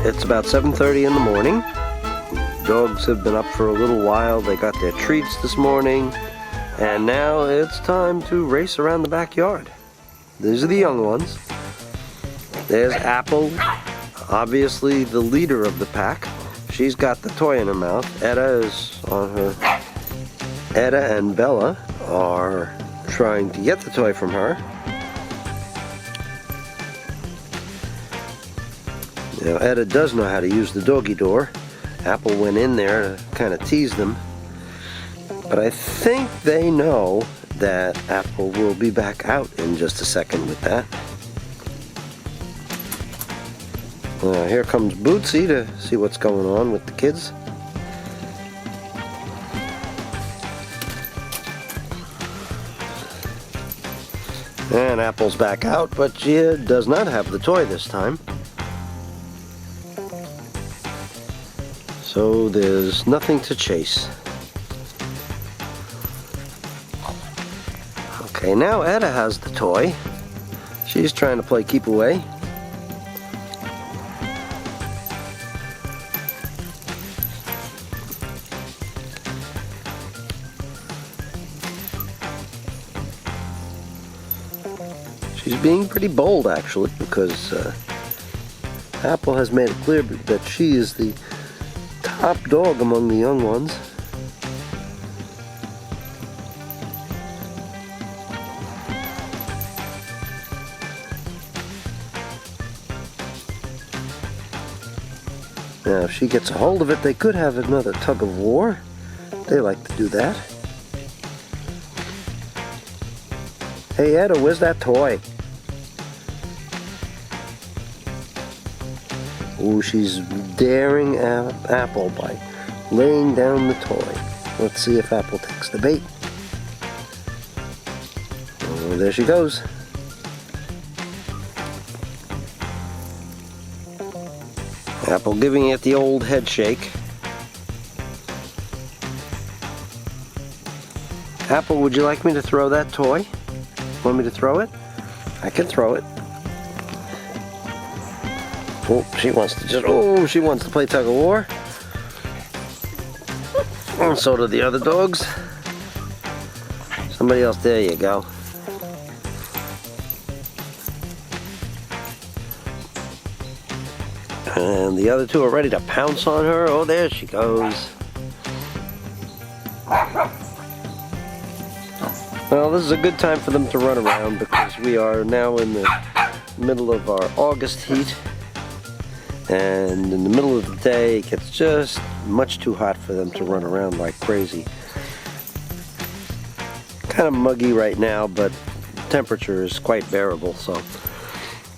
it's about 7:30 in the morning. Dogs have been up for a little while. They got their treats this morning. And now it's time to race around the backyard. These are the young ones. There's Apple, obviously the leader of the pack. She's got the toy in her mouth. Etta is on her. Etta and Bella are trying to get the toy from her. Now Etta does know how to use the doggy door. Apple went in there to kind of tease them. But I think they know that Apple will be back out in just a second with that. Here comes Bootsy to see what's going on with the kids. And Apple's back out, but she does not have the toy this time. So there's nothing to chase. Okay, now Etta has the toy. She's trying to play keep away. She's being pretty bold actually, because Apple has made it clear that she is the top dog among the young ones. Now if she gets a hold of it, they could have another tug of war. They like to do that. Hey Etta, where's that toy? Ooh, she's daring Apple by laying down the toy. Let's see if Apple takes the bait. Oh, there she goes. Apple giving it the old head shake. Apple, would you like me to throw that toy? Want me to throw it? I can throw it. Oh, she wants to play tug of war. And so do the other dogs. Somebody else, there you go. And the other two are ready to pounce on her. Oh, there she goes. Well, this is a good time for them to run around because we are now in the middle of our August heat. And in the middle of the day, it gets just much too hot for them to run around like crazy. Kind of muggy right now, but the temperature is quite bearable, so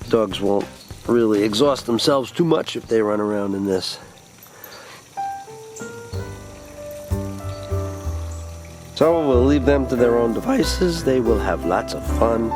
dogs won't really exhaust themselves too much if they run around in this. So we'll leave them to their own devices. They will have lots of fun.